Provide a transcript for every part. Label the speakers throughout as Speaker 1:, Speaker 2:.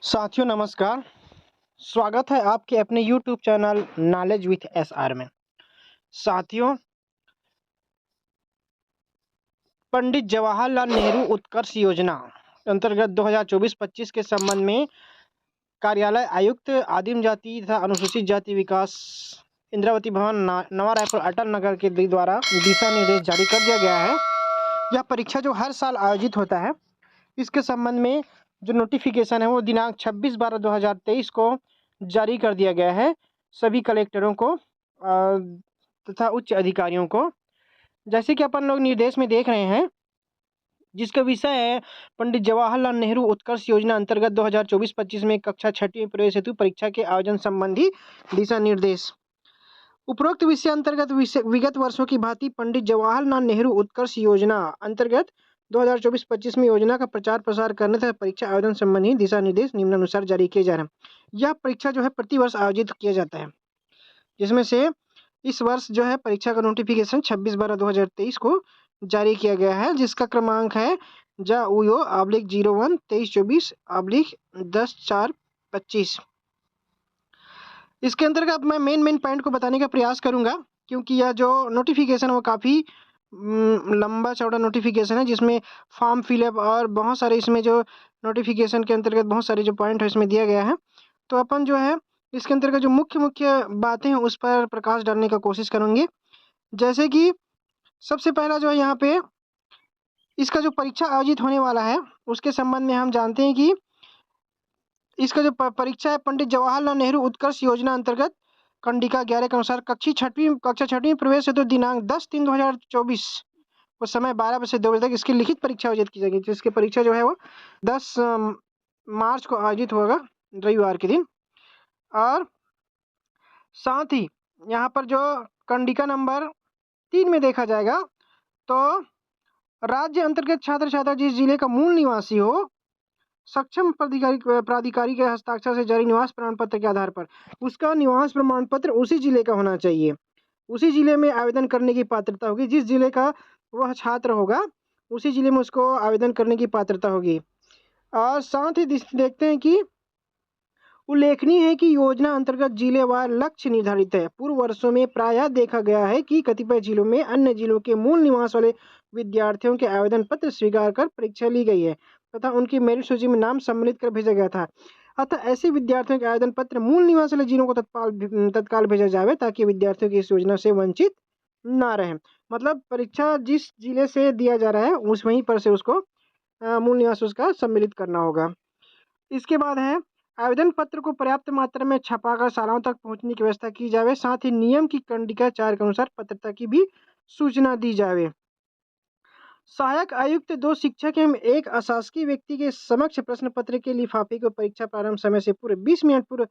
Speaker 1: साथियों नमस्कार। स्वागत है आपके अपने YouTube channel knowledge with SR में। साथियों, पंडित जवाहरलाल नेहरू उत्कर्ष योजना अंतर्गत 2024-25 के संबंध में कार्यालय आयुक्त आदिम जाति तथा अनुसूचित जाति विकास इंद्रावती भवन नवा रायपुर अटल नगर के द्वारा दिशा निर्देश जारी कर दिया गया है। यह परीक्षा जो हर साल आयोजित होता है, इसके संबंध में जो नोटिफिकेशन है वो दिनांक 26/12/2023 को जारी कर दिया गया है सभी कलेक्टरों को तथा उच्च अधिकारियों को। जैसे कि अपन लोग निर्देश में देख रहे हैं, जिसका विषय है पंडित जवाहरलाल नेहरू उत्कर्ष योजना अंतर्गत 2024-25 में कक्षा 6वीं में प्रवेश हेतु परीक्षा के आयोजन संबंधी दिशा निर्देश। उपरोक्त विषय अंतर्गत विगत वर्षों की भांति पंडित जवाहरलाल नेहरू उत्कर्ष योजना अंतर्गत 2024-25 में योजना का प्रचार प्रसार करने तथा परीक्षा आयोजन संबंधी दिशा निर्देश निम्नानुसार जारी किए जा रहे हैं। यह परीक्षा जो है प्रतिवर्ष आयोजित किया जाता है, जिसमें से इस वर्ष जो है परीक्षा का नोटिफिकेशन 26/12/2023 को जारी किया गया है, जिसका क्रमांक है JUO/01 2324/10/4/25। इसके अंतर्गत मैं मेन पॉइंट को बताने का प्रयास करूंगा, क्योंकि यह जो नोटिफिकेशन है वो काफ़ी लंबा चौड़ा नोटिफिकेशन है, जिसमें फॉर्म फिलअप और बहुत सारे इसमें जो नोटिफिकेशन के अंतर्गत बहुत सारे जो पॉइंट है इसमें दिया गया है। तो अपन जो है इसके अंतर्गत जो मुख्य बातें हैं उस पर प्रकाश डालने का कोशिश करेंगे। जैसे कि सबसे पहला जो है यहाँ पे इसका जो परीक्षा आयोजित होने वाला है उसके संबंध में हम जानते हैं कि इसका जो परीक्षा है पंडित जवाहरलाल नेहरू उत्कर्ष योजना अंतर्गत खंडिका 11 के अनुसार कक्षा छठवीं प्रवेश हेतु दिनांक 10/3/2024 वो समय 12 बजे से 2 बजे तक इसकी लिखित परीक्षा आयोजित की जाएगी। जिसकी परीक्षा जो है वो 10 मार्च को आयोजित होगा, रविवार के दिन। और साथ ही यहाँ पर जो खंडिका नंबर 3 में देखा जाएगा तो राज्य अंतर्गत छात्र छात्रा जिस जिले का मूल निवासी हो, सक्षम प्राधिकारी के हस्ताक्षर से जारी निवास प्रमाण पत्र के आधार पर उसका निवास प्रमाण पत्र उसी जिले का होना चाहिए। उसी जिले में आवेदन करने की पात्रता होगी। जिस जिले का वह छात्र होगा उसी जिले में उसको आवेदन करने की पात्रता होगी। और साथ ही देखते हैं कि उल्लेखनीय है कि योजना अंतर्गत जिलेवार लक्ष्य निर्धारित है। पूर्व वर्षों में प्रायः देखा गया है कि कतिपय जिलों में अन्य जिलों के मूल निवास वाले विद्यार्थियों के आवेदन पत्र स्वीकार कर परीक्षा ली गई है तथा उनकी मेरिट सूची में नाम सम्मिलित कर भेजा गया था। अतः ऐसे विद्यार्थियों के आवेदन पत्र मूल निवास वाले जिलों को तत्काल भेजा जाए ताकि विद्यार्थियों की इस योजना से वंचित न रहे। मतलब परीक्षा जिस जिले से दिया जा रहा है उस वहीं पर से उसको मूल निवास उसका सम्मिलित करना होगा। इसके बाद है आवेदन पत्र को पर्याप्त मात्रा में छपाकर शालाओं तक पहुंचने की व्यवस्था की जाए। साथ ही नियम की खंडिका 4 के अनुसार पात्रता की भी सूचना दी जाए। सहायक आयुक्त 2 शिक्षक एवं 1 अशासकीय व्यक्ति के समक्ष प्रश्न पत्र के लिफाफे को परीक्षा प्रारंभ समय से पूरे 20 मिनट पूर्व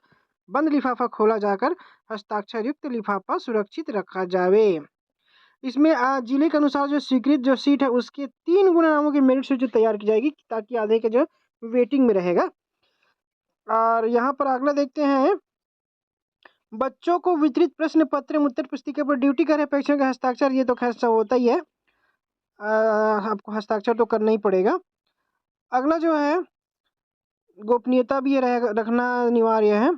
Speaker 1: बंद लिफाफा खोला जाकर हस्ताक्षर युक्त लिफाफा सुरक्षित रखा जाए। इसमें जिले के अनुसार जो स्वीकृत जो सीट है उसके 3 गुना नामों की मेरिट सूची तैयार की जाएगी ताकि आधे के जो वेटिंग में रहेगा। और यहाँ पर अगला देखते हैं, बच्चों को वितरित प्रश्न पत्र उत्तर पुस्तिका पर ड्यूटी करे परीक्षा का हस्ताक्षर, ये तो खैर सब होता ही है, आपको हस्ताक्षर तो करना ही पड़ेगा। अगला जो है गोपनीयता भी रहेगा, रखना अनिवार्य है।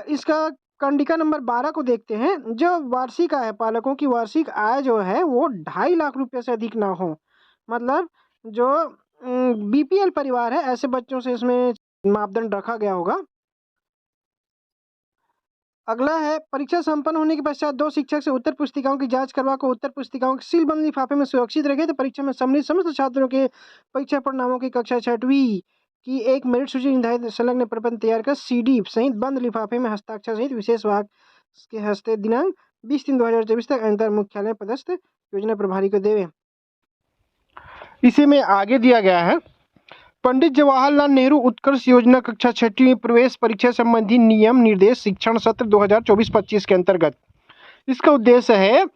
Speaker 1: इसका खंडिका नंबर 12 को देखते हैं। जो वार्षिक आय, पालकों की वार्षिक आय जो है वो 2.5 लाख रुपये से अधिक ना हो। मतलब जो BPL परिवार है ऐसे बच्चों से इसमें मापदंड रखा गया होगा। अगला है परीक्षा संपन्न होने के पश्चात 2 शिक्षक से उत्तर पुस्तिकाओं की जांच करवा कर उत्तर पुस्तिकाओं के सीलबंद लिफाफे में सुरक्षित रखे तो परीक्षा में सम्मिलित समस्त छात्रों के परीक्षा परिणामों की कक्षा 6वीं की एक मेरिट सूची निर्धारित संलग्न प्रबंध तैयार कर CD सहित बंद लिफाफे में हस्ताक्षर सहित विशेष विभाग के हस्ते दिनांक 20/3/2024 तक अंतर मुख्यालय पदस्थ योजना प्रभारी को देवे। इसी में आगे दिया गया है पंडित जवाहरलाल नेहरू उत्कर्ष योजना कक्षा 6वीं प्रवेश परीक्षा संबंधी नियम निर्देश शिक्षण सत्र 2024-25 के अंतर्गत। इसका उद्देश्य है,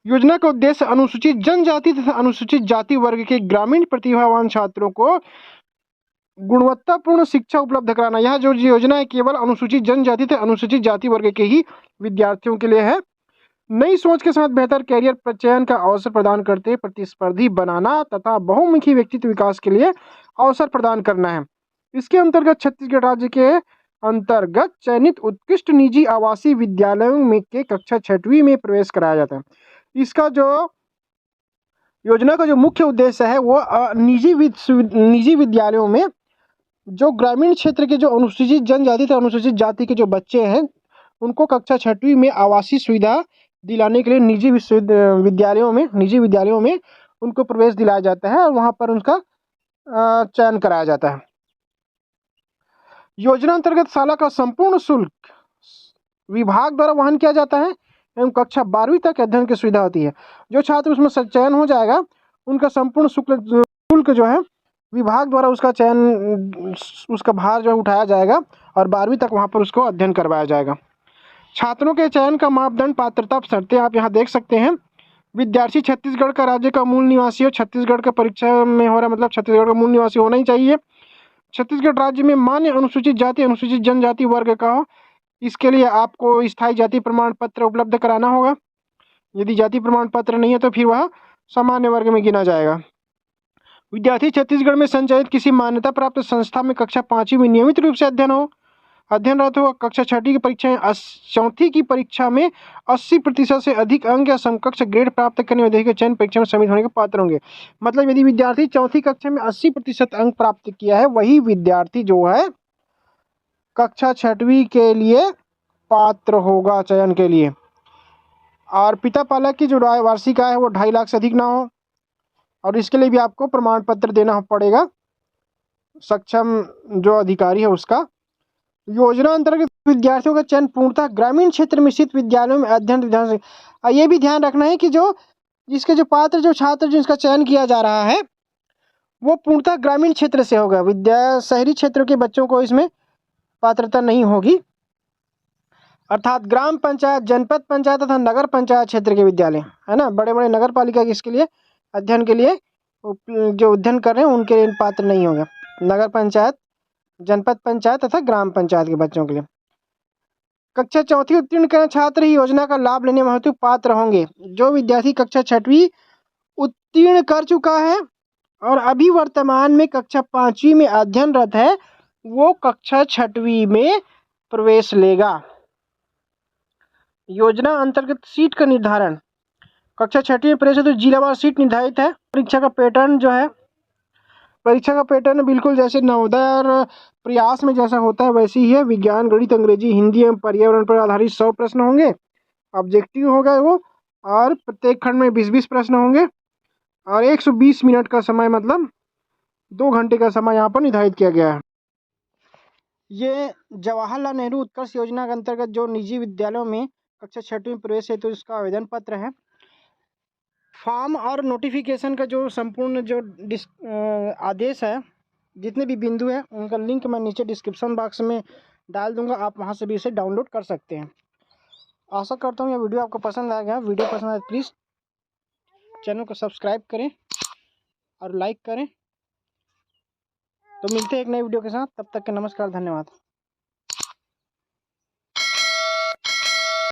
Speaker 1: योजना का उद्देश्य अनुसूचित जनजाति तथा अनुसूचित जाति वर्ग के ग्रामीण प्रतिभावान छात्रों को गुणवत्तापूर्ण शिक्षा उपलब्ध कराना। यह जो योजना है केवल अनुसूचित जनजाति तथा अनुसूचित जाति वर्ग के ही विद्यार्थियों के लिए है। नई सोच के साथ बेहतर कैरियर चयन का अवसर प्रदान करते प्रतिस्पर्धी बनाना तथा बहुमुखी व्यक्तित्व विकास के लिए अवसर प्रदान करना है। इसके अंतर्गत छत्तीसगढ़ राज्य के अंतर्गत चयनित उत्कृष्ट निजी आवासीय विद्यालयों में के कक्षा 6वीं में प्रवेश कराया जाता है। इसका जो योजना का जो मुख्य उद्देश्य है वो निजी विद्यालयों में जो ग्रामीण क्षेत्र के जो अनुसूचित जनजाति तथा अनुसूचित जाति के जो बच्चे हैं उनको कक्षा 6वीं में आवासीय सुविधा दिलाने के लिए निजी विद्यालयों में उनको प्रवेश दिलाया जाता है और वहाँ पर उनका चयन कराया जाता है। योजना अंतर्गत शाला का संपूर्ण शुल्क विभाग द्वारा वहन किया जाता है एवं कक्षा 12वीं तक अध्ययन की सुविधा होती है। जो छात्र उसमें चयन हो जाएगा उनका संपूर्ण शुल्क जो है विभाग द्वारा उसका चयन उसका भार जो उठाया जाएगा और 12वीं तक वहाँ पर उसको अध्ययन करवाया जाएगा। छात्रों के चयन का मापदंड पात्रता शर्तें आप यहाँ देख सकते हैं। विद्यार्थी छत्तीसगढ़ का राज्य का मूल निवासी हो, छत्तीसगढ़ का परीक्षा में हो रहा मतलब छत्तीसगढ़ का मूल निवासी होना ही चाहिए। छत्तीसगढ़ राज्य में मान्य अनुसूचित जाति अनुसूचित जनजाति वर्ग का हो। इसके लिए आपको स्थायी जाति प्रमाण पत्र उपलब्ध कराना होगा। यदि जाति प्रमाण पत्र नहीं है तो फिर वह सामान्य वर्ग में गिना जाएगा। विद्यार्थी छत्तीसगढ़ में संचालित किसी मान्यता प्राप्त संस्था में कक्षा 5वीं में नियमित रूप से अध्ययनरत हो। कक्षा 6वीं की परीक्षा चौथी की परीक्षा में 80% से अधिक अंक या समकक्ष ग्रेड प्राप्त करने वाले के चयन परीक्षा में सम्मिलित होने के पात्र होंगे। मतलब यदि विद्यार्थी चौथी कक्षा में 80% अंक प्राप्त किया है वही विद्यार्थी जो है कक्षा 6वीं के लिए पात्र होगा चयन के लिए। और पिता पालक की जो वार्षिक आय है वो 2.5 लाख से अधिक ना हो और इसके लिए भी आपको प्रमाण पत्र देना पड़ेगा सक्षम जो अधिकारी है उसका। योजना अंतर्गत विद्यार्थियों का चयन पूर्णतः ग्रामीण क्षेत्र में स्थित विद्यालयों में अध्ययन ये भी ध्यान रखना है कि जो इसके जो पात्र जो छात्र जो इसका चयन किया जा रहा है वो पूर्णतः ग्रामीण क्षेत्र से होगा। शहरी क्षेत्रों के बच्चों को इसमें पात्रता नहीं होगी। अर्थात ग्राम पंचायत, जनपद पंचायत तथा नगर पंचायत क्षेत्र के विद्यालय है ना, बड़े बड़े नगर पालिका के इसके लिए अध्ययन के लिए जो अध्ययन कर रहे हैं उनके लिए पात्र नहीं होगा। नगर पंचायत, जनपद पंचायत तथा ग्राम पंचायत के बच्चों के लिए कक्षा 4वीं उत्तीर्ण करने छात्र ही योजना का लाभ लेने में हेतु पात्र होंगे। जो विद्यार्थी कक्षा 6वीं उत्तीर्ण कर चुका है और अभी वर्तमान में कक्षा 5वीं में अध्ययनरत है वो कक्षा 6वीं में प्रवेश लेगा। योजना अंतर्गत सीट का निर्धारण कक्षा 6वीं में प्रवेश हेतु जिलावार सीट निर्धारित है। परीक्षा का पैटर्न बिल्कुल जैसे नवोदय और प्रयास में जैसा होता है वैसे ही है। विज्ञान, गणित, अंग्रेजी, हिंदी एवं पर्यावरण पर आधारित 100 प्रश्न होंगे। ऑब्जेक्टिव होगा वो और प्रत्येक खंड में 20-20 प्रश्न होंगे और 120 मिनट का समय मतलब 2 घंटे का समय यहाँ पर निर्धारित किया गया है। ये जवाहरलाल नेहरू उत्कर्ष योजना के अंतर्गत जो निजी विद्यालयों में कक्षा 6वीं में प्रवेश है तो इसका आवेदन पत्र है। फॉर्म और नोटिफिकेशन का जो संपूर्ण जो आदेश है, जितने भी बिंदु है उनका लिंक मैं नीचे डिस्क्रिप्शन बॉक्स में डाल दूंगा, आप वहां से भी इसे डाउनलोड कर सकते हैं। आशा करता हूँ यह वीडियो आपको पसंद आएगा। वीडियो पसंद आए प्लीज़ चैनल को सब्सक्राइब करें और लाइक करें। तो मिलते हैं एक नई वीडियो के साथ, तब तक के नमस्कार, धन्यवाद।